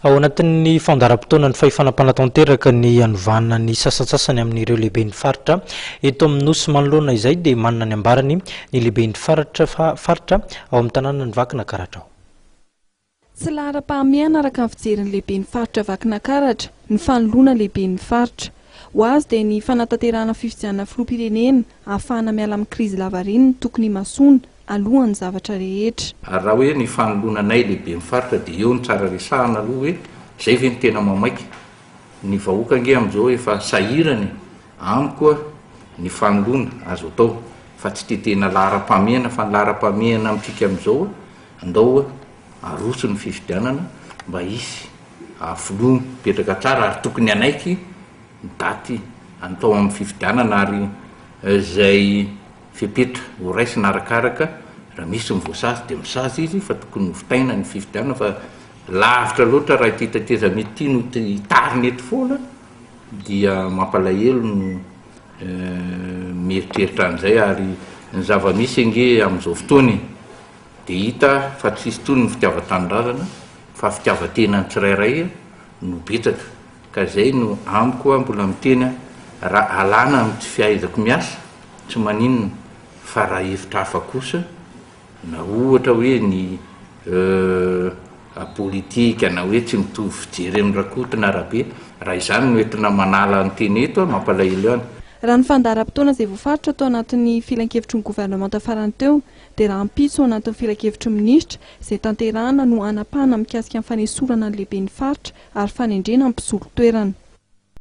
Ao anatin'ny fandaharam-potoanan'ny fahefana mpanatanteraka ny hanovana ny sasan-tsasany amin'ireo lehiben'ny faritra eto amin'ny nosy manoloana izay dia manana ny ambarany ny lehiben'ny faritra ao amin'ny tanànan'ny Vakinankaratra. Tsy lahara-pahamehana araka ny fijerin'ny lehiben'ny faritra Vakinankaratra ny fanoloana lehiben'ny faritra. Ho azy dia ny fanatanterahana fifidianana filoham-pirenena ahafahana miala amin'ny krizy lavariny tokony masoana alohan'ny zavatra rehetra. Raha hoe ny fanoloananay lehiben'ny faritra dia eo ny tsara resahana aloha hoe zay ve ny tena mamaika. Ny vahoaka ange amin'izao efa sahirany amiko ny fanoloana azo atao fa tsy tetena lahara-pahamehana fa ny lahara-pahamehana amintsika amin'izao andao aroso ny fifidianana mba isy filoha mipetraka tsara ary tokony anaiky daty atao amin'ny fifidianana ary zay fepetra ho raisina arakaraka raha misy mivoasazy dia misazy izy fa tokony hovitaina ny fifidianana fa lavitra loatra raha ity tateza mety no tariny eto foana dia mampalahelo no mieritreritra an'izay ary ny zava-misy ange amin'izao fotoany dia hita fa tsisy tony ny fitiavan-tanindrazana fa fitiavan-tenany tsirairay no betsaka ka zay no amiko mbola miteny raha alana amin'ny tsy fiaizako miasa tsy maninona fa raha hevitra hafa kosa na ohatra hoe ny politika na hoe tsy mitovy fijery amin'ny rakotana arabe raha izany no entina manala ny teny eto mampalahelo ihany. Raha ny fandaharam-potoana izay voafaritra tao anatin'ny filan-kevitry ny gouvernemanta farany teo dia raha ampitso anatin'ny filan-kevitry minisitra izay tanterahana no anapahana mikasika amin'ny fanesorana ny lehiben'ny faritra ary fanendrena ny mpisolo toerana.